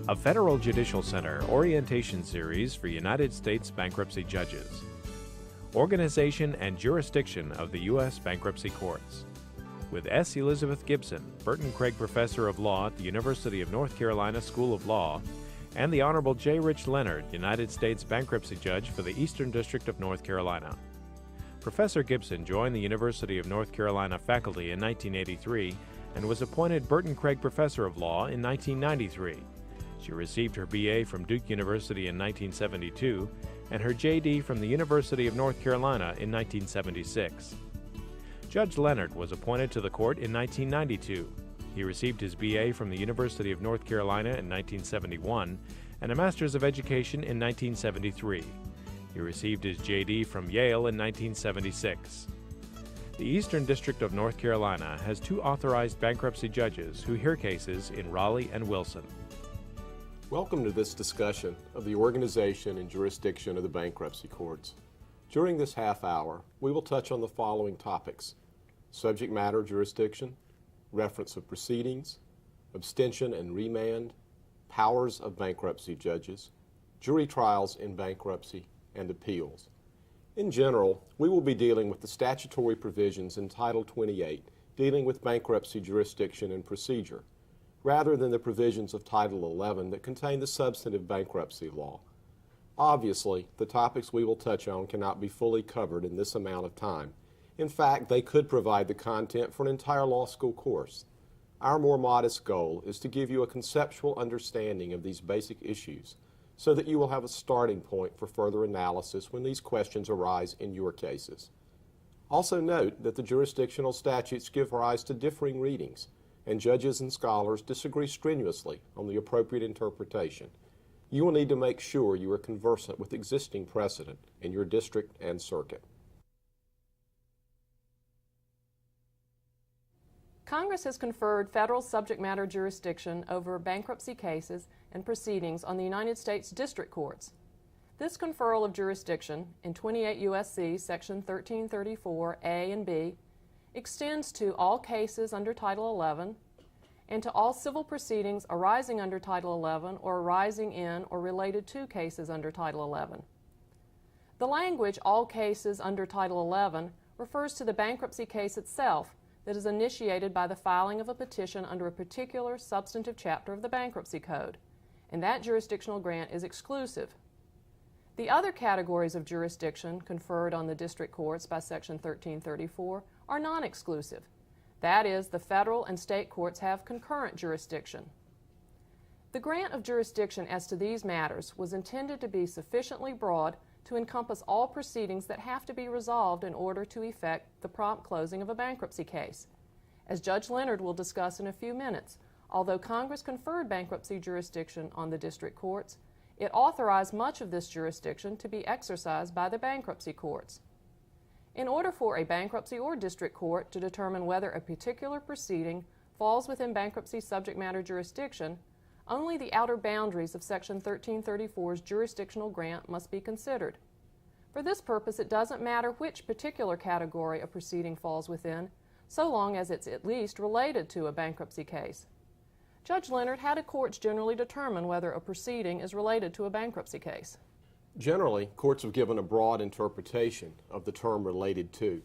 a Federal Judicial Center orientation series for United States bankruptcy judges. Organization and jurisdiction of the U.S. Bankruptcy Courts. With S. Elizabeth Gibson, Burton Craig Professor of Law at the University of North Carolina School of Law, and the Honorable J. Rich Leonard, United States Bankruptcy Judge for the Eastern District of North Carolina. Professor Gibson joined the University of North Carolina faculty in 1983 and was appointed Burton Craig Professor of Law in 1993. She received her BA from Duke University in 1972 and her JD from the University of North Carolina in 1976. Judge Leonard was appointed to the court in 1992. He received his BA from the University of North Carolina in 1971 and a Master's of Education in 1973. He received his JD from Yale in 1976. The Eastern District of North Carolina has two authorized bankruptcy judges who hear cases in Raleigh and Wilson. Welcome to this discussion of the organization and jurisdiction of the bankruptcy courts. During this half hour, we will touch on the following topics: subject matter jurisdiction, reference of proceedings, abstention and remand, powers of bankruptcy judges, jury trials in bankruptcy, and appeals. In general, we will be dealing with the statutory provisions in Title 28 dealing with bankruptcy jurisdiction and procedure, rather than the provisions of Title 11 that contain the substantive bankruptcy law. Obviously, the topics we will touch on cannot be fully covered in this amount of time. In fact, they could provide the content for an entire law school course. Our more modest goal is to give you a conceptual understanding of these basic issues so that you will have a starting point for further analysis when these questions arise in your cases. Also note that the jurisdictional statutes give rise to differing readings, and judges and scholars disagree strenuously on the appropriate interpretation. You will need to make sure you are conversant with existing precedent in your district and circuit. Congress has conferred federal subject matter jurisdiction over bankruptcy cases and proceedings on the United States District Courts. This conferral of jurisdiction in 28 U.S.C. Section 1334 A and B extends to all cases under Title 11 and to all civil proceedings arising under Title 11 or arising in or related to cases under Title 11. The language "all cases under Title 11" refers to the bankruptcy case itself that is initiated by the filing of a petition under a particular substantive chapter of the Bankruptcy Code, and that jurisdictional grant is exclusive. The other categories of jurisdiction conferred on the district courts by Section 1334 are non-exclusive. That is, the federal and state courts have concurrent jurisdiction. The grant of jurisdiction as to these matters was intended to be sufficiently broad to encompass all proceedings that have to be resolved in order to effect the prompt closing of a bankruptcy case. As Judge Leonard will discuss in a few minutes, although Congress conferred bankruptcy jurisdiction on the district courts, it authorized much of this jurisdiction to be exercised by the bankruptcy courts. In order for a bankruptcy or district court to determine whether a particular proceeding falls within bankruptcy subject matter jurisdiction, only the outer boundaries of Section 1334's jurisdictional grant must be considered. For this purpose, it doesn't matter which particular category a proceeding falls within, so long as it's at least related to a bankruptcy case. Judge Leonard, how do courts generally determine whether a proceeding is related to a bankruptcy case? Generally, courts have given a broad interpretation of the term related to.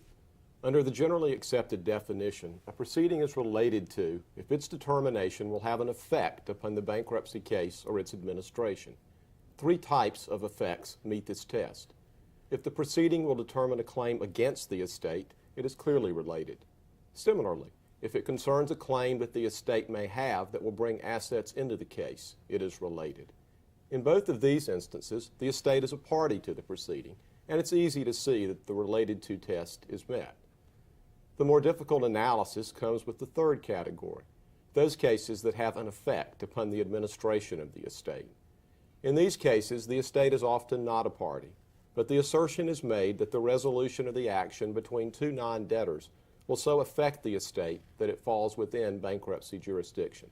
Under the generally accepted definition, a proceeding is related to if its determination will have an effect upon the bankruptcy case or its administration. Three types of effects meet this test. If the proceeding will determine a claim against the estate, it is clearly related. Similarly, if it concerns a claim that the estate may have that will bring assets into the case, it is related. In both of these instances, the estate is a party to the proceeding, and it's easy to see that the related to test is met. The more difficult analysis comes with the third category, those cases that have an effect upon the administration of the estate. In these cases, the estate is often not a party, but the assertion is made that the resolution of the action between two non-debtors will so affect the estate that it falls within bankruptcy jurisdiction.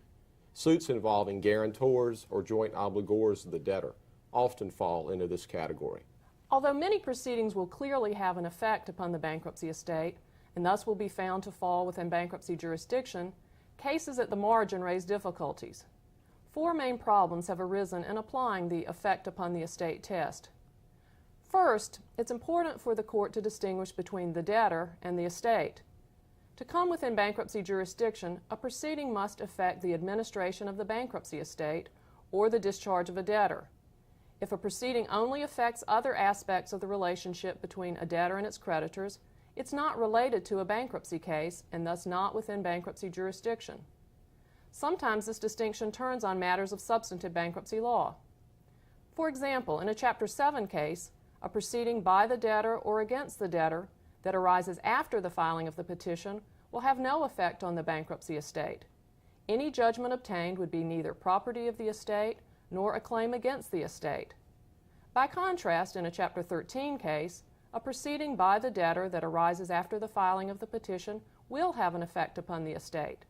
Suits involving guarantors or joint obligors of the debtor often fall into this category. Although many proceedings will clearly have an effect upon the bankruptcy estate, and thus will be found to fall within bankruptcy jurisdiction, cases at the margin raise difficulties. Four main problems have arisen in applying the effect upon the estate test. First, it's important for the court to distinguish between the debtor and the estate. To come within bankruptcy jurisdiction, a proceeding must affect the administration of the bankruptcy estate or the discharge of a debtor. If a proceeding only affects other aspects of the relationship between a debtor and its creditors, it's not related to a bankruptcy case and thus not within bankruptcy jurisdiction. Sometimes this distinction turns on matters of substantive bankruptcy law. For example, in a Chapter 7 case, a proceeding by the debtor or against the debtor that arises after the filing of the petition will have no effect on the bankruptcy estate. Any judgment obtained would be neither property of the estate nor a claim against the estate. By contrast, in a Chapter 13 case, a proceeding by the debtor that arises after the filing of the petition will have an effect upon the estate.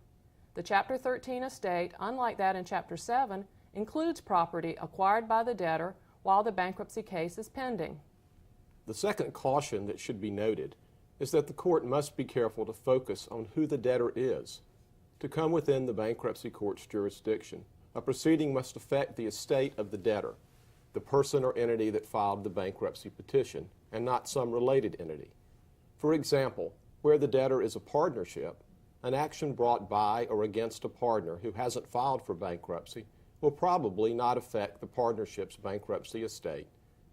The Chapter 13 estate, unlike that in Chapter 7, includes property acquired by the debtor while the bankruptcy case is pending. The second caution that should be noted is that the court must be careful to focus on who the debtor is. To come within the bankruptcy court's jurisdiction, a proceeding must affect the estate of the debtor, the person or entity that filed the bankruptcy petition, and not some related entity. For example, where the debtor is a partnership, an action brought by or against a partner who hasn't filed for bankruptcy will probably not affect the partnership's bankruptcy estate,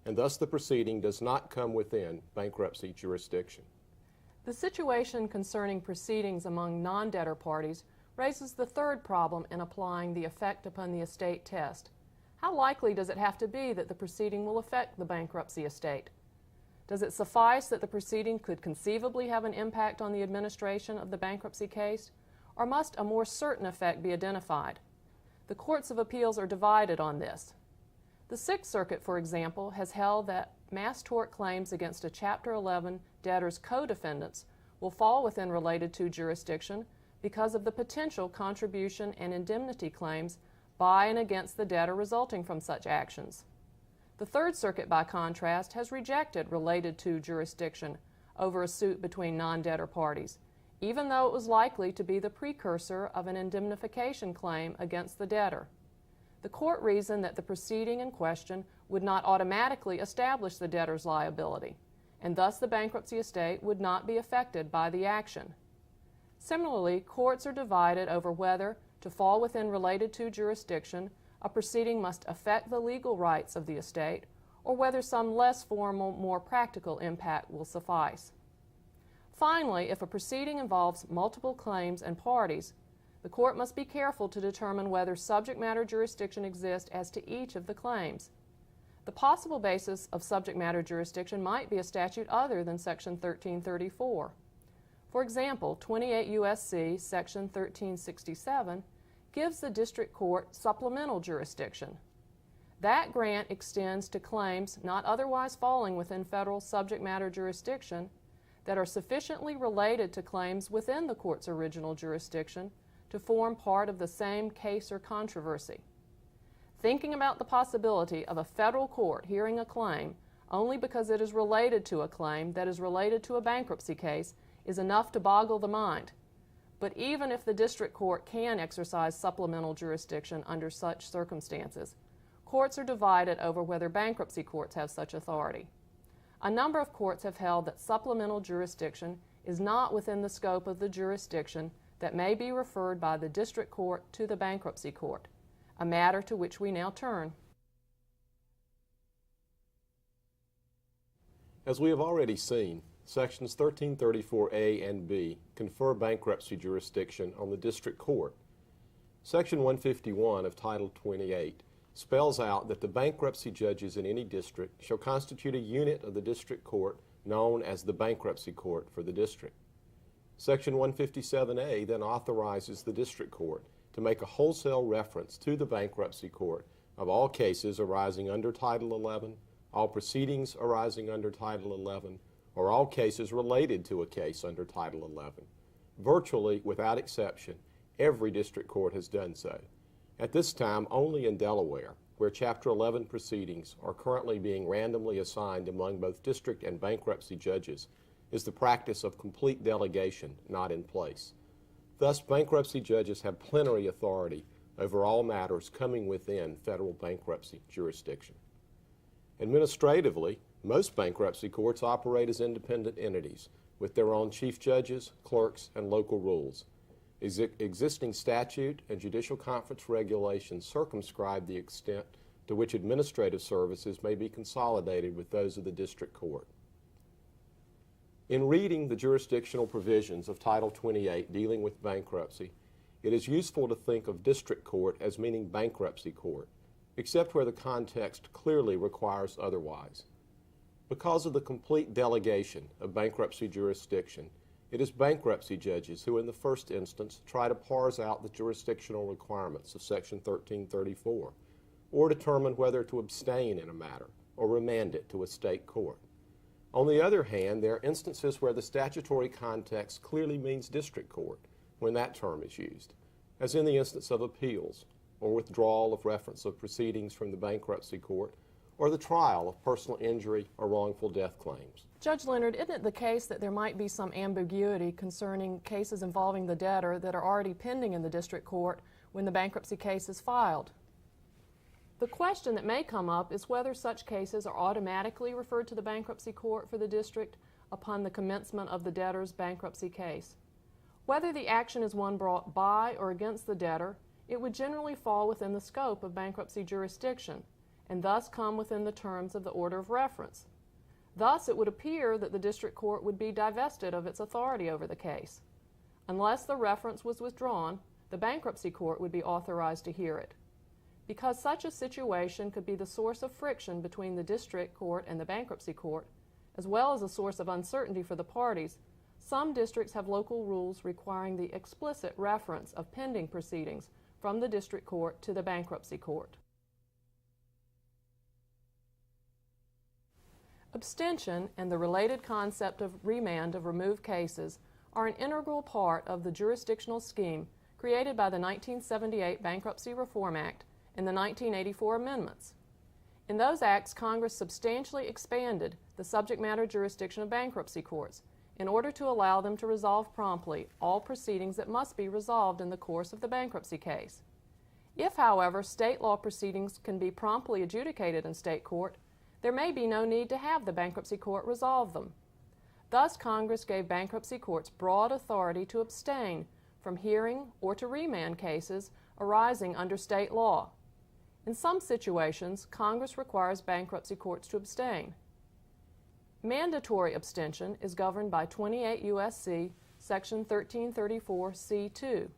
and thus the proceeding does not come within bankruptcy jurisdiction. The situation concerning proceedings among non-debtor parties raises the third problem in applying the effect upon the estate test. How likely does it have to be that the proceeding will affect the bankruptcy estate? Does it suffice that the proceeding could conceivably have an impact on the administration of the bankruptcy case, or must a more certain effect be identified? The courts of appeals are divided on this. The Sixth Circuit, for example, has held that mass tort claims against a Chapter 11 debtor's co-defendants will fall within related to jurisdiction because of the potential contribution and indemnity claims by and against the debtor resulting from such actions. The Third Circuit, by contrast, has rejected related to jurisdiction over a suit between non-debtor parties, even though it was likely to be the precursor of an indemnification claim against the debtor. The court reasoned that the proceeding in question would not automatically establish the debtor's liability, and thus the bankruptcy estate would not be affected by the action. Similarly, courts are divided over whether, to fall within related to jurisdiction, a proceeding must affect the legal rights of the estate, or whether some less formal, more practical impact will suffice. Finally, if a proceeding involves multiple claims and parties, the court must be careful to determine whether subject matter jurisdiction exists as to each of the claims. The possible basis of subject matter jurisdiction might be a statute other than Section 1334. For example, 28 U.S.C. Section 1367 gives the district court supplemental jurisdiction. That grant extends to claims not otherwise falling within federal subject matter jurisdiction that are sufficiently related to claims within the court's original jurisdiction to form part of the same case or controversy. Thinking about the possibility of a federal court hearing a claim only because it is related to a claim that is related to a bankruptcy case is enough to boggle the mind. But even if the district court can exercise supplemental jurisdiction under such circumstances, courts are divided over whether bankruptcy courts have such authority. A number of courts have held that supplemental jurisdiction is not within the scope of the jurisdiction that may be referred by the district court to the bankruptcy court, a matter to which we now turn. As we have already seen, Sections 1334A and B confer bankruptcy jurisdiction on the district court. Section 151 of Title 28 spells out that the bankruptcy judges in any district shall constitute a unit of the district court known as the bankruptcy court for the district. Section 157A then authorizes the district court to make a wholesale reference to the bankruptcy court of all cases arising under Title 11, all proceedings arising under Title 11, or all cases related to a case under Title 11. Virtually, without exception, every district court has done so. At this time, only in Delaware, where Chapter 11 proceedings are currently being randomly assigned among both district and bankruptcy judges, is the practice of complete delegation not in place. Thus, bankruptcy judges have plenary authority over all matters coming within federal bankruptcy jurisdiction. Administratively, most bankruptcy courts operate as independent entities with their own chief judges, clerks, and local rules. Existing statute and judicial conference regulations circumscribe the extent to which administrative services may be consolidated with those of the district court. In reading the jurisdictional provisions of Title 28 dealing with bankruptcy, it is useful to think of district court as meaning bankruptcy court, except where the context clearly requires otherwise. Because of the complete delegation of bankruptcy jurisdiction, it is bankruptcy judges who in the first instance try to parse out the jurisdictional requirements of Section 1334, or determine whether to abstain in a matter or remand it to a state court. On the other hand, there are instances where the statutory context clearly means district court when that term is used, as in the instance of appeals or withdrawal of reference of proceedings from the bankruptcy court or the trial of personal injury or wrongful death claims. Judge Leonard, isn't it the case that there might be some ambiguity concerning cases involving the debtor that are already pending in the district court when the bankruptcy case is filed? The question that may come up is whether such cases are automatically referred to the bankruptcy court for the district upon the commencement of the debtor's bankruptcy case. Whether the action is one brought by or against the debtor, it would generally fall within the scope of bankruptcy jurisdiction and thus come within the terms of the order of reference. Thus, it would appear that the district court would be divested of its authority over the case. Unless the reference was withdrawn, the bankruptcy court would be authorized to hear it. Because such a situation could be the source of friction between the district court and the bankruptcy court, as well as a source of uncertainty for the parties, some districts have local rules requiring the explicit reference of pending proceedings from the district court to the bankruptcy court. Abstention and the related concept of remand of removed cases are an integral part of the jurisdictional scheme created by the 1978 Bankruptcy Reform Act and the 1984 amendments. In those acts, Congress substantially expanded the subject matter jurisdiction of bankruptcy courts in order to allow them to resolve promptly all proceedings that must be resolved in the course of the bankruptcy case. If, however, state law proceedings can be promptly adjudicated in state court, there may be no need to have the bankruptcy court resolve them. Thus, Congress gave bankruptcy courts broad authority to abstain from hearing or to remand cases arising under state law. In some situations, Congress requires bankruptcy courts to abstain. Mandatory abstention is governed by 28 U.S.C. Section 1334 C.2.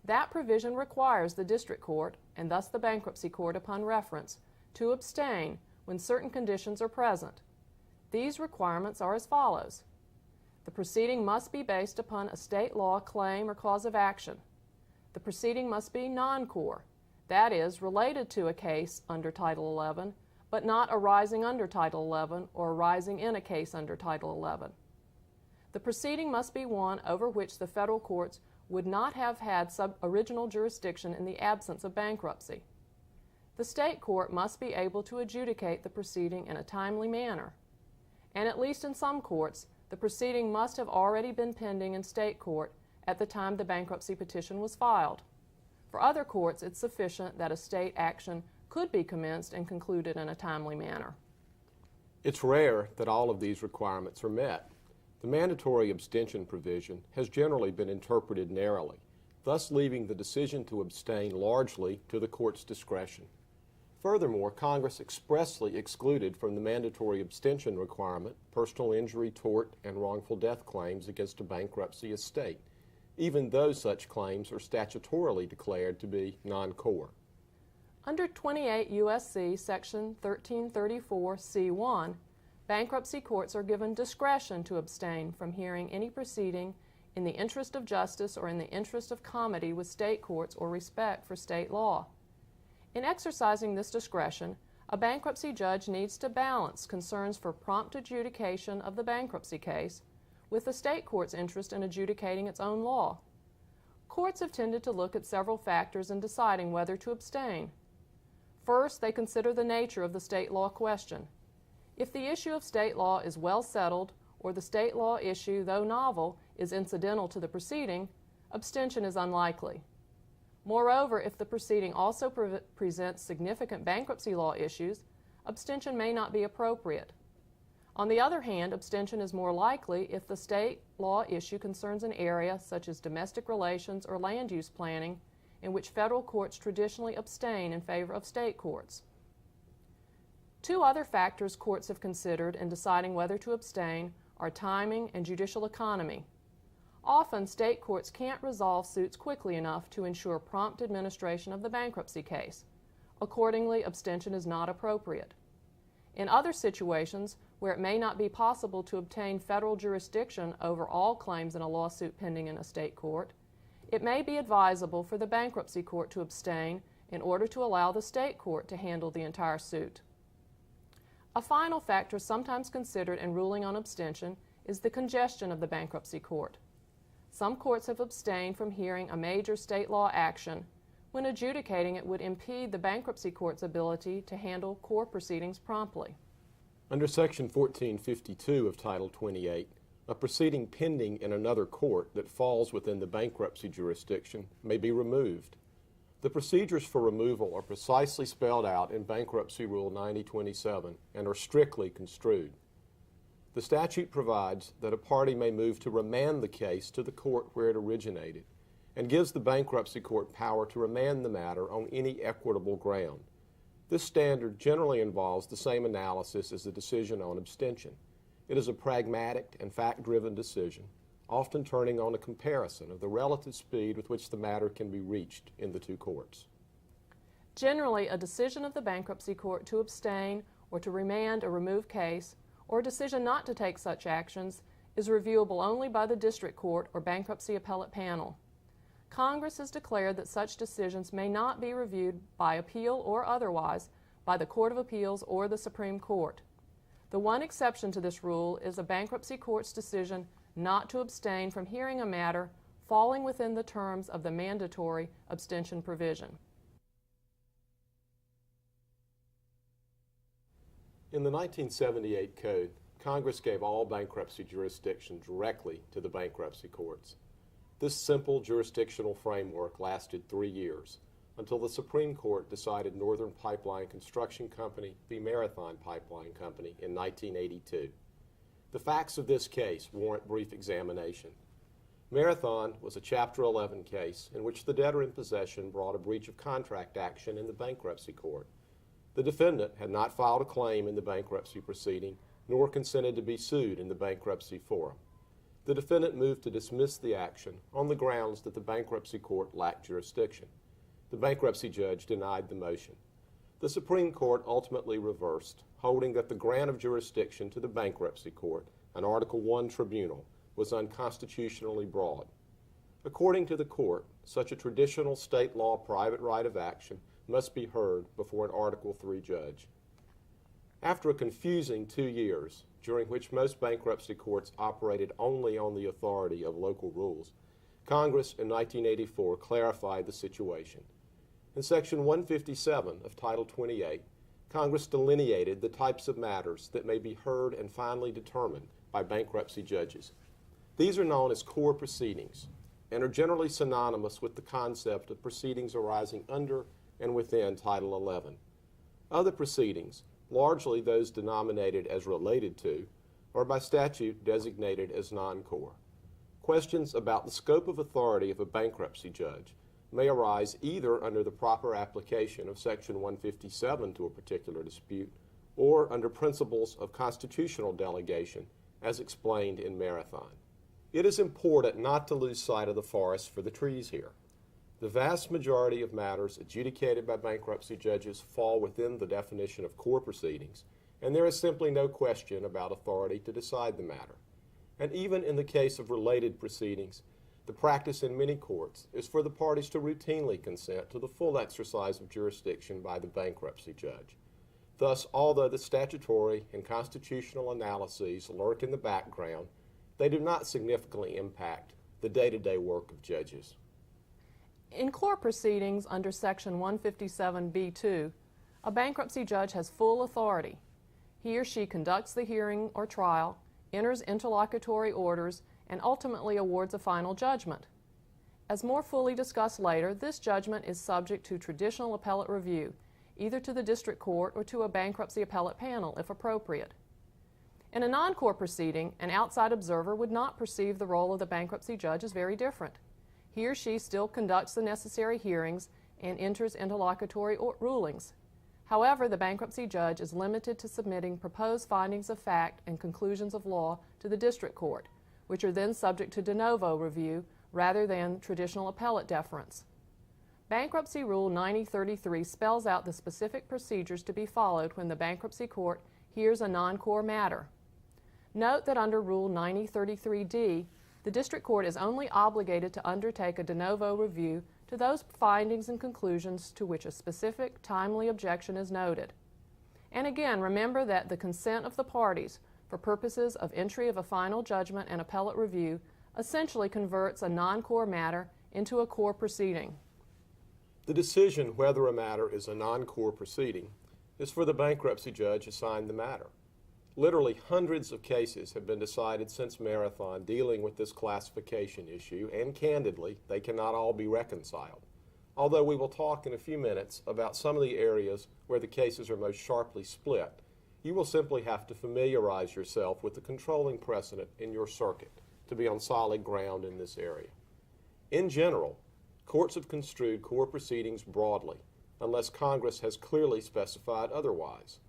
That provision requires the district court, and thus the bankruptcy court upon reference, to abstain when certain conditions are present. These requirements are as follows. The proceeding must be based upon a state law claim or cause of action. The proceeding must be non-core, that is, related to a case under Title 11, but not arising under Title 11 or arising in a case under Title 11. The proceeding must be one over which the federal courts would not have had original jurisdiction in the absence of bankruptcy. The state court must be able to adjudicate the proceeding in a timely manner, and at least in some courts, the proceeding must have already been pending in state court at the time the bankruptcy petition was filed. For other courts, it's sufficient that a state action could be commenced and concluded in a timely manner. It's rare that all of these requirements are met. The mandatory abstention provision has generally been interpreted narrowly, thus leaving the decision to abstain largely to the court's discretion. Furthermore, Congress expressly excluded from the mandatory abstention requirement personal injury, tort, and wrongful death claims against a bankruptcy estate, even though such claims are statutorily declared to be non-core. Under 28 U.S.C. Section 1334 C.1, bankruptcy courts are given discretion to abstain from hearing any proceeding in the interest of justice or in the interest of comity with state courts or respect for state law. In exercising this discretion, a bankruptcy judge needs to balance concerns for prompt adjudication of the bankruptcy case with the state court's interest in adjudicating its own law. Courts have tended to look at several factors in deciding whether to abstain. First, they consider the nature of the state law question. If the issue of state law is well settled, or the state law issue, though novel, is incidental to the proceeding, abstention is unlikely. Moreover, if the proceeding also presents significant bankruptcy law issues, abstention may not be appropriate. On the other hand, abstention is more likely if the state law issue concerns an area such as domestic relations or land use planning, in which federal courts traditionally abstain in favor of state courts. Two other factors courts have considered in deciding whether to abstain are timing and judicial economy. Often, state courts can't resolve suits quickly enough to ensure prompt administration of the bankruptcy case. Accordingly, abstention is not appropriate. In other situations, where it may not be possible to obtain federal jurisdiction over all claims in a lawsuit pending in a state court, it may be advisable for the bankruptcy court to abstain in order to allow the state court to handle the entire suit. A final factor sometimes considered in ruling on abstention is the congestion of the bankruptcy court. Some courts have abstained from hearing a major state law action when adjudicating it would impede the bankruptcy court's ability to handle core proceedings promptly. Under Section 1452 of Title 28, a proceeding pending in another court that falls within the bankruptcy jurisdiction may be removed. The procedures for removal are precisely spelled out in Bankruptcy Rule 9027 and are strictly construed. The statute provides that a party may move to remand the case to the court where it originated and gives the bankruptcy court power to remand the matter on any equitable ground. This standard generally involves the same analysis as the decision on abstention. It is a pragmatic and fact-driven decision, often turning on a comparison of the relative speed with which the matter can be reached in the two courts. Generally, a decision of the bankruptcy court to abstain or to remand a removed case, or a decision not to take such actions, is reviewable only by the district court or bankruptcy appellate panel. Congress has declared that such decisions may not be reviewed by appeal or otherwise by the Court of Appeals or the Supreme Court. The one exception to this rule is a bankruptcy court's decision not to abstain from hearing a matter falling within the terms of the mandatory abstention provision. In the 1978 Code, Congress gave all bankruptcy jurisdiction directly to the bankruptcy courts. This simple jurisdictional framework lasted 3 years until the Supreme Court decided Northern Pipeline Construction Company v. Marathon Pipeline Company in 1982. The facts of this case warrant brief examination. Marathon was a Chapter 11 case in which the debtor in possession brought a breach of contract action in the bankruptcy court. The defendant had not filed a claim in the bankruptcy proceeding, nor consented to be sued in the bankruptcy forum. The defendant moved to dismiss the action on the grounds that the bankruptcy court lacked jurisdiction. The bankruptcy judge denied the motion. The Supreme Court ultimately reversed, holding that the grant of jurisdiction to the bankruptcy court, an Article I tribunal, was unconstitutionally broad. According to the court, such a traditional state law private right of action must be heard before an Article III judge. After a confusing 2 years, during which most bankruptcy courts operated only on the authority of local rules, Congress in 1984 clarified the situation. In Section 157 of Title 28, Congress delineated the types of matters that may be heard and finally determined by bankruptcy judges. These are known as core proceedings and are generally synonymous with the concept of proceedings arising under and within Title 11. Other proceedings, largely those denominated as related to, are by statute designated as non-core. Questions about the scope of authority of a bankruptcy judge may arise either under the proper application of Section 157 to a particular dispute or under principles of constitutional delegation as explained in Marathon. It is important not to lose sight of the forest for the trees here. The vast majority of matters adjudicated by bankruptcy judges fall within the definition of core proceedings, and there is simply no question about authority to decide the matter. And even in the case of related proceedings, the practice in many courts is for the parties to routinely consent to the full exercise of jurisdiction by the bankruptcy judge. Thus, although the statutory and constitutional analyses lurk in the background, they do not significantly impact the day-to-day work of judges. In core proceedings under Section 157b2, a bankruptcy judge has full authority. He or she conducts the hearing or trial, enters interlocutory orders, and ultimately awards a final judgment. As more fully discussed later, this judgment is subject to traditional appellate review, either to the district court or to a bankruptcy appellate panel if appropriate. In a non-core proceeding, an outside observer would not perceive the role of the bankruptcy judge as very different. He or she still conducts the necessary hearings and enters interlocutory rulings. However, the bankruptcy judge is limited to submitting proposed findings of fact and conclusions of law to the district court, which are then subject to de novo review rather than traditional appellate deference. Bankruptcy Rule 9033 spells out the specific procedures to be followed when the bankruptcy court hears a non-core matter. Note that under Rule 9033D, the district court is only obligated to undertake a de novo review to those findings and conclusions to which a specific, timely objection is noted. And again, remember that the consent of the parties for purposes of entry of a final judgment and appellate review essentially converts a non-core matter into a core proceeding. The decision whether a matter is a non-core proceeding is for the bankruptcy judge assigned the matter. Literally hundreds of cases have been decided since Marathon dealing with this classification issue, and candidly, they cannot all be reconciled. Although we will talk in a few minutes about some of the areas where the cases are most sharply split, you will simply have to familiarize yourself with the controlling precedent in your circuit to be on solid ground in this area. In general, courts have construed core proceedings broadly, unless Congress has clearly specified otherwise.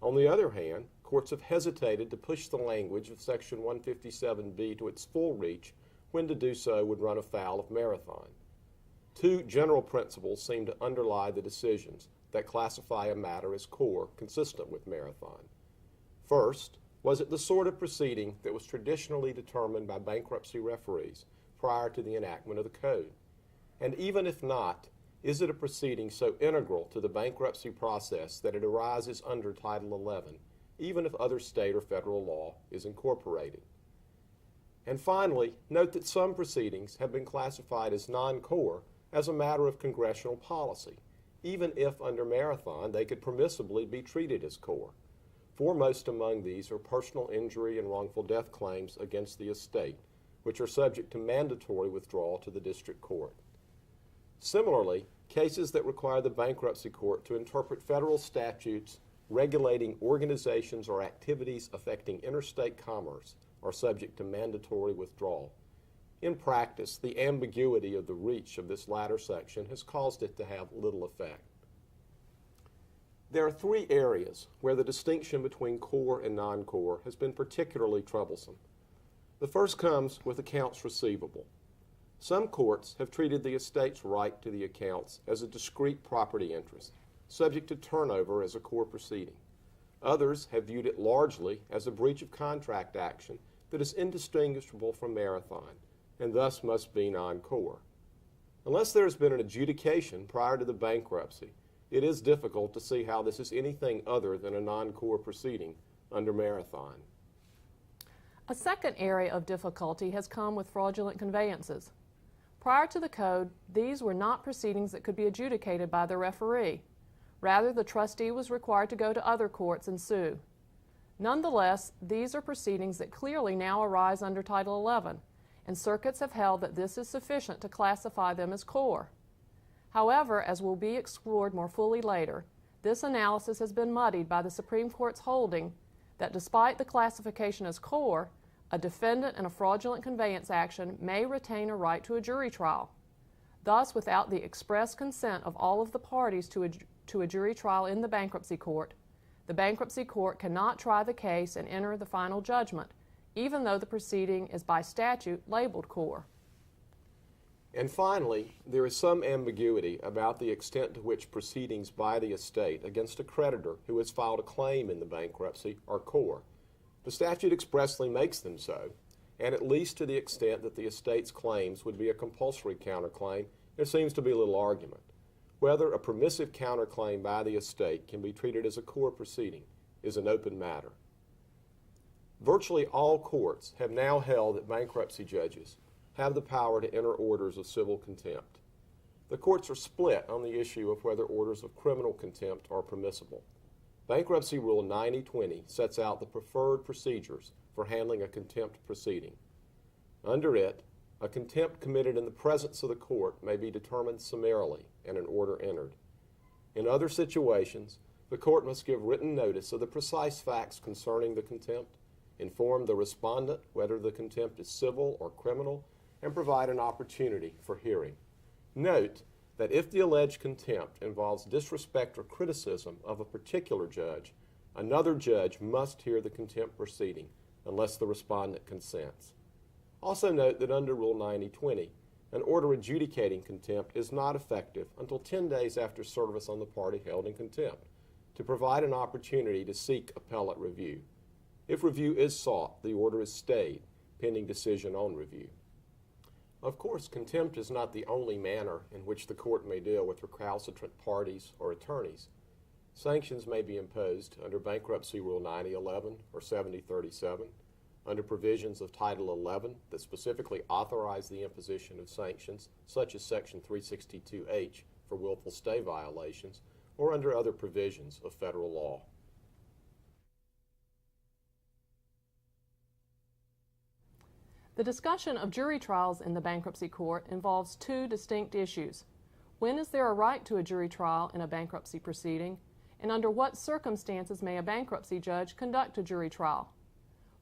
On the other hand, courts have hesitated to push the language of Section 157B to its full reach when to do so would run afoul of Marathon. Two general principles seem to underlie the decisions that classify a matter as core consistent with Marathon. First, was it the sort of proceeding that was traditionally determined by bankruptcy referees prior to the enactment of the code? And even if not, is it a proceeding so integral to the bankruptcy process that it arises under Title 11, even if other state or federal law is incorporated? And finally, note that some proceedings have been classified as non-core as a matter of congressional policy, even if under Marathon they could permissibly be treated as core. Foremost among these are personal injury and wrongful death claims against the estate, which are subject to mandatory withdrawal to the district court. Similarly, cases that require the bankruptcy court to interpret federal statutes regulating organizations or activities affecting interstate commerce are subject to mandatory withdrawal. In practice, the ambiguity of the reach of this latter section has caused it to have little effect. There are three areas where the distinction between core and non-core has been particularly troublesome. The first comes with accounts receivable. Some courts have treated the estate's right to the accounts as a discrete property interest, subject to turnover as a core proceeding. Others have viewed it largely as a breach of contract action that is indistinguishable from Marathon, and thus must be non-core. Unless there has been an adjudication prior to the bankruptcy, it is difficult to see how this is anything other than a non-core proceeding under Marathon. A second area of difficulty has come with fraudulent conveyances. Prior to the code, these were not proceedings that could be adjudicated by the referee. Rather, the trustee was required to go to other courts and sue. Nonetheless, these are proceedings that clearly now arise under Title 11, and circuits have held that this is sufficient to classify them as core. However, as will be explored more fully later, this analysis has been muddied by the Supreme Court's holding that despite the classification as core, a defendant in a fraudulent conveyance action may retain a right to a jury trial. Thus, without the express consent of all of the parties to a jury trial in the bankruptcy court, the bankruptcy court cannot try the case and enter the final judgment, even though the proceeding is by statute labeled core. And finally, there is some ambiguity about the extent to which proceedings by the estate against a creditor who has filed a claim in the bankruptcy are core. The statute expressly makes them so, and at least to the extent that the estate's claims would be a compulsory counterclaim, there seems to be little argument. Whether a permissive counterclaim by the estate can be treated as a core proceeding is an open matter. Virtually all courts have now held that bankruptcy judges have the power to enter orders of civil contempt. The courts are split on the issue of whether orders of criminal contempt are permissible. Bankruptcy Rule 9020 sets out the preferred procedures for handling a contempt proceeding. Under it, A contempt committed in the presence of the court may be determined summarily and an order entered. In other situations, the court must give written notice of the precise facts concerning the contempt, inform the respondent whether the contempt is civil or criminal, and provide an opportunity for hearing. Note that if the alleged contempt involves disrespect or criticism of a particular judge, another judge must hear the contempt proceeding unless the respondent consents. Also note that under Rule 9020, an order adjudicating contempt is not effective until 10 days after service on the party held in contempt, to provide an opportunity to seek appellate review. If review is sought, the order is stayed, pending decision on review. Of course, contempt is not the only manner in which the court may deal with recalcitrant parties or attorneys. Sanctions may be imposed under Bankruptcy Rule 9011 or 7037, under provisions of Title 11 that specifically authorize the imposition of sanctions, such as Section 362H for willful stay violations, or under other provisions of federal law. The discussion of jury trials in the bankruptcy court involves two distinct issues. When is there a right to a jury trial in a bankruptcy proceeding, and under what circumstances may a bankruptcy judge conduct a jury trial?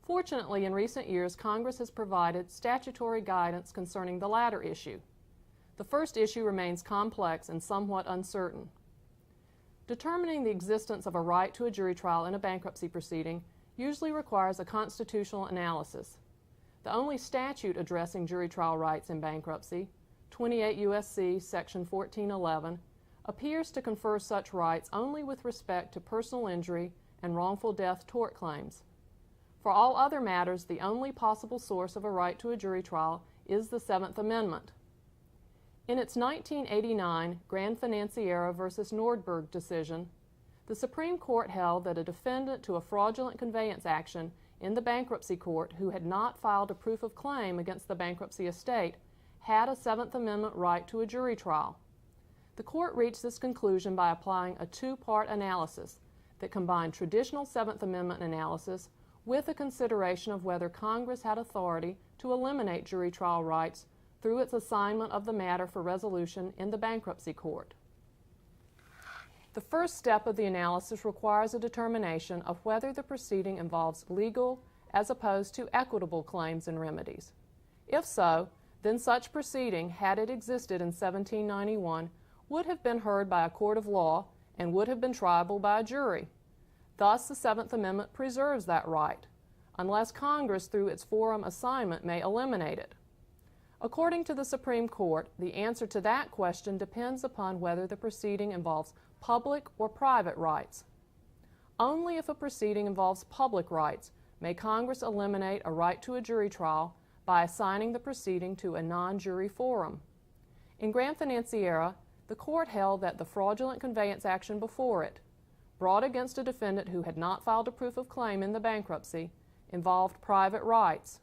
Fortunately, in recent years, Congress has provided statutory guidance concerning the latter issue. The first issue remains complex and somewhat uncertain. Determining the existence of a right to a jury trial in a bankruptcy proceeding usually requires a constitutional analysis. The only statute addressing jury trial rights in bankruptcy, 28 U.S.C. Section 1411, appears to confer such rights only with respect to personal injury and wrongful death tort claims. For all other matters, the only possible source of a right to a jury trial is the Seventh Amendment. In its 1989 Grand Financiera v. Nordberg decision, the Supreme Court held that a defendant to a fraudulent conveyance action in the bankruptcy court who had not filed a proof of claim against the bankruptcy estate had a Seventh Amendment right to a jury trial. The court reached this conclusion by applying a two-part analysis that combined traditional Seventh Amendment analysis with a consideration of whether Congress had authority to eliminate jury trial rights through its assignment of the matter for resolution in the bankruptcy court. The first step of the analysis requires a determination of whether the proceeding involves legal as opposed to equitable claims and remedies. If so, then such proceeding, had it existed in 1791, would have been heard by a court of law and would have been triable by a jury. Thus, the Seventh Amendment preserves that right, unless Congress, through its forum assignment, may eliminate it. According to the Supreme Court, the answer to that question depends upon whether the proceeding involves public or private rights. Only if a proceeding involves public rights may Congress eliminate a right to a jury trial by assigning the proceeding to a non-jury forum. In Grand Financiera, the court held that the fraudulent conveyance action before it, brought against a defendant who had not filed a proof of claim in the bankruptcy, involved private rights.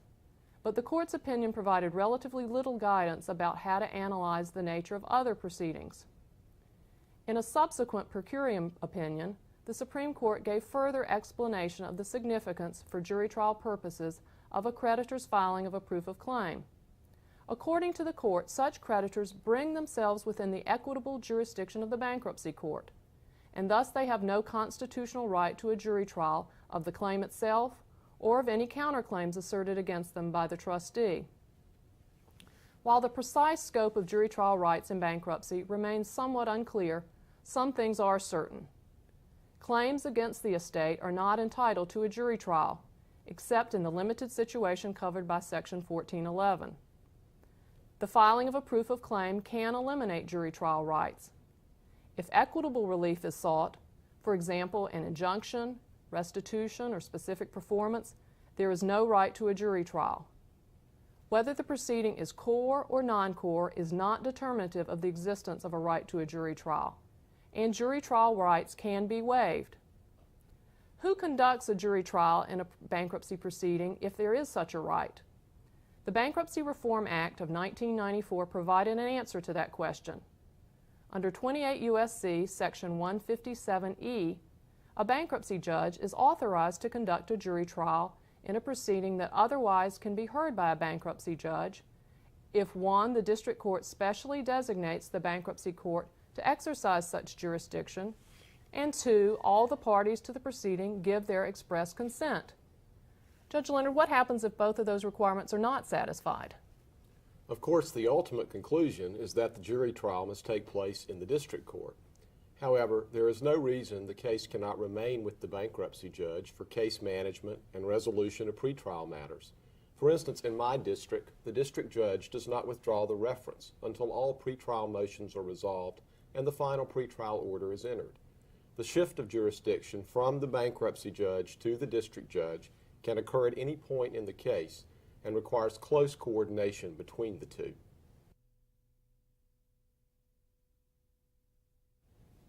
But the court's opinion provided relatively little guidance about how to analyze the nature of other proceedings. In a subsequent per curiam opinion, the Supreme Court gave further explanation of the significance for jury trial purposes of a creditor's filing of a proof of claim. According to the court, such creditors bring themselves within the equitable jurisdiction of the bankruptcy court, and thus they have no constitutional right to a jury trial of the claim itself or of any counterclaims asserted against them by the trustee. While the precise scope of jury trial rights in bankruptcy remains somewhat unclear, some things are certain. Claims against the estate are not entitled to a jury trial, except in the limited situation covered by Section 1411. The filing of a proof of claim can eliminate jury trial rights. If equitable relief is sought, for example, an injunction, restitution, or specific performance, there is no right to a jury trial. Whether the proceeding is core or non-core is not determinative of the existence of a right to a jury trial, and jury trial rights can be waived. Who conducts a jury trial in a bankruptcy proceeding if there is such a right? The Bankruptcy Reform Act of 1994 provided an answer to that question. Under 28 U.S.C. Section 157E, a bankruptcy judge is authorized to conduct a jury trial in a proceeding that otherwise can be heard by a bankruptcy judge if 1, the district court specially designates the bankruptcy court to exercise such jurisdiction, and 2, all the parties to the proceeding give their express consent. Judge Leonard, what happens if both of those requirements are not satisfied? Of course, the ultimate conclusion is that the jury trial must take place in the district court. However, there is no reason the case cannot remain with the bankruptcy judge for case management and resolution of pretrial matters. For instance, in my district, the district judge does not withdraw the reference until all pretrial motions are resolved and the final pretrial order is entered. The shift of jurisdiction from the bankruptcy judge to the district judge can occur at any point in the case and requires close coordination between the two.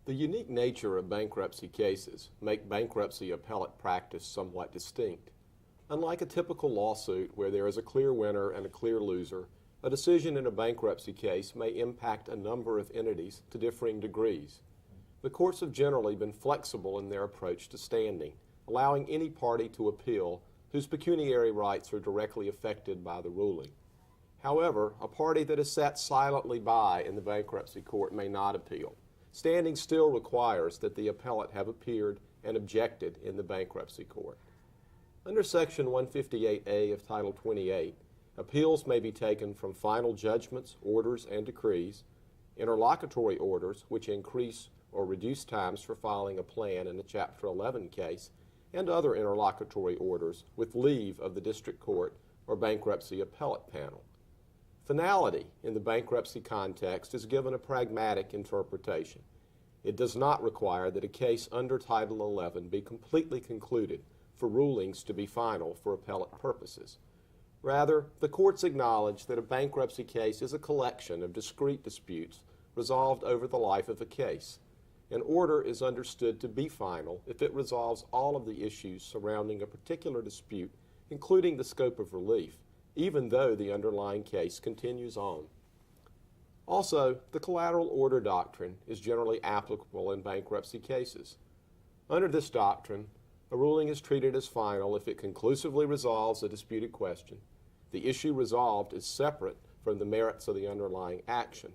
The unique nature of bankruptcy cases make bankruptcy appellate practice somewhat distinct. Unlike a typical lawsuit where there is a clear winner and a clear loser, a decision in a bankruptcy case may impact a number of entities to differing degrees. The courts have generally been flexible in their approach to standing, allowing any party to appeal whose pecuniary rights are directly affected by the ruling. However, a party that has sat silently by in the bankruptcy court may not appeal. Standing still requires that the appellate have appeared and objected in the bankruptcy court. Under Section 158A of Title 28, appeals may be taken from final judgments, orders, and decrees, interlocutory orders, which increase or reduce times for filing a plan in a Chapter 11 case, and other interlocutory orders with leave of the district court or bankruptcy appellate panel. Finality in the bankruptcy context is given a pragmatic interpretation. It does not require that a case under Title 11 be completely concluded for rulings to be final for appellate purposes. Rather, the courts acknowledge that a bankruptcy case is a collection of discrete disputes resolved over the life of a case. An order is understood to be final if it resolves all of the issues surrounding a particular dispute, including the scope of relief, even though the underlying case continues on. Also, the collateral order doctrine is generally applicable in bankruptcy cases. Under this doctrine, a ruling is treated as final if it conclusively resolves a disputed question, the issue resolved is separate from the merits of the underlying action,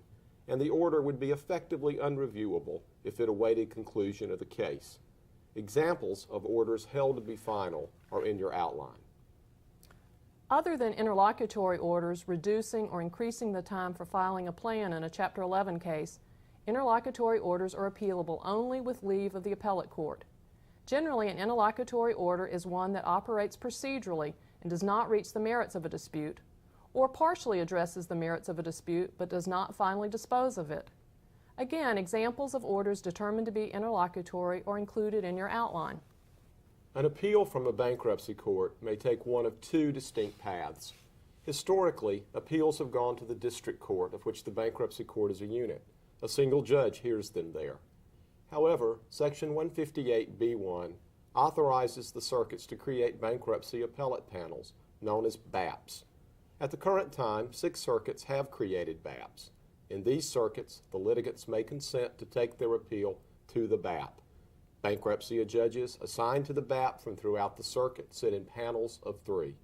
and the order would be effectively unreviewable if it awaited conclusion of the case. Examples of orders held to be final are in your outline. Other than interlocutory orders reducing or increasing the time for filing a plan in a Chapter 11 case, interlocutory orders are appealable only with leave of the appellate court. Generally, an interlocutory order is one that operates procedurally and does not reach the merits of a dispute, or partially addresses the merits of a dispute but does not finally dispose of it. Again, examples of orders determined to be interlocutory are included in your outline. An appeal from a bankruptcy court may take one of two distinct paths. Historically, appeals have gone to the district court, of which the bankruptcy court is a unit. A single judge hears them there. However, Section 158B1 authorizes the circuits to create bankruptcy appellate panels, known as BAPs. At the current time, 6 circuits have created BAPs. In these circuits, the litigants may consent to take their appeal to the BAP. Bankruptcy judges assigned to the BAP from throughout the circuit sit in panels of 3.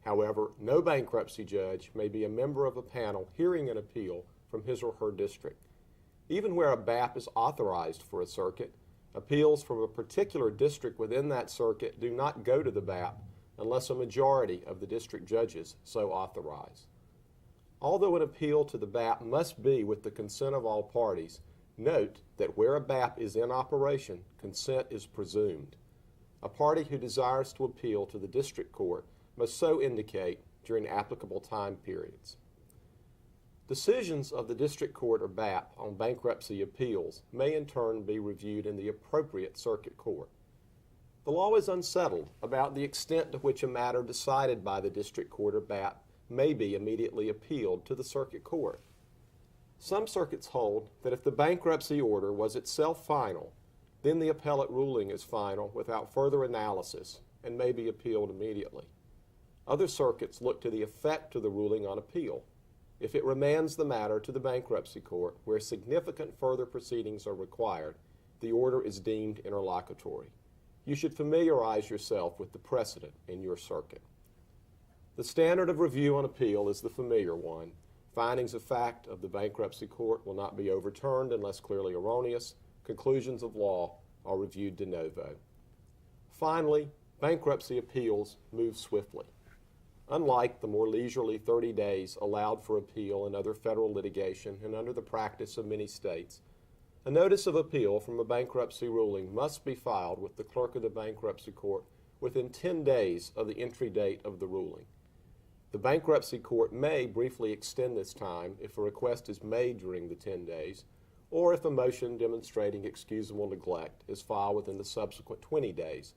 However, no bankruptcy judge may be a member of a panel hearing an appeal from his or her district. Even where a BAP is authorized for a circuit, appeals from a particular district within that circuit do not go to the BAP unless a majority of the district judges so authorize. Although an appeal to the BAP must be with the consent of all parties, note that where a BAP is in operation, consent is presumed. A party who desires to appeal to the district court must so indicate during applicable time periods. Decisions of the district court or BAP on bankruptcy appeals may in turn be reviewed in the appropriate circuit court. The law is unsettled about the extent to which a matter decided by the district court or BAP may be immediately appealed to the circuit court. Some circuits hold that if the bankruptcy order was itself final, then the appellate ruling is final without further analysis and may be appealed immediately. Other circuits look to the effect of the ruling on appeal. If it remands the matter to the bankruptcy court where significant further proceedings are required, the order is deemed interlocutory. You should familiarize yourself with the precedent in your circuit. The standard of review on appeal is the familiar one. Findings of fact of the bankruptcy court will not be overturned unless clearly erroneous. Conclusions of law are reviewed de novo. Finally, bankruptcy appeals move swiftly. Unlike the more leisurely 30 days allowed for appeal in other federal litigation and under the practice of many states, a notice of appeal from a bankruptcy ruling must be filed with the clerk of the bankruptcy court within 10 days of the entry date of the ruling. The bankruptcy court may briefly extend this time if a request is made during the 10 days, or if a motion demonstrating excusable neglect is filed within the subsequent 20 days.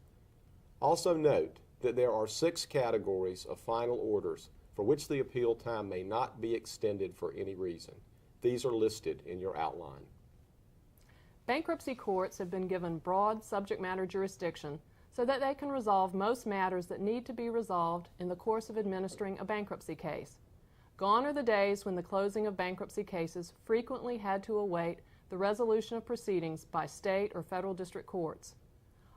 Also note that there are 6 categories of final orders for which the appeal time may not be extended for any reason. These are listed in your outline. Bankruptcy courts have been given broad subject matter jurisdiction so that they can resolve most matters that need to be resolved in the course of administering a bankruptcy case. Gone are the days when the closing of bankruptcy cases frequently had to await the resolution of proceedings by state or federal district courts.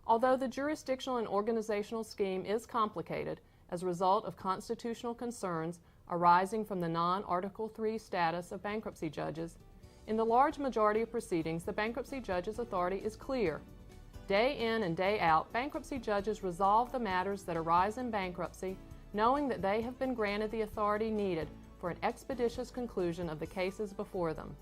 Although the jurisdictional and organizational scheme is complicated as a result of constitutional concerns arising from the non-Article III status of bankruptcy judges, in the large majority of proceedings, the bankruptcy judge's authority is clear. Day in and day out, bankruptcy judges resolve the matters that arise in bankruptcy, knowing that they have been granted the authority needed for an expeditious conclusion of the cases before them.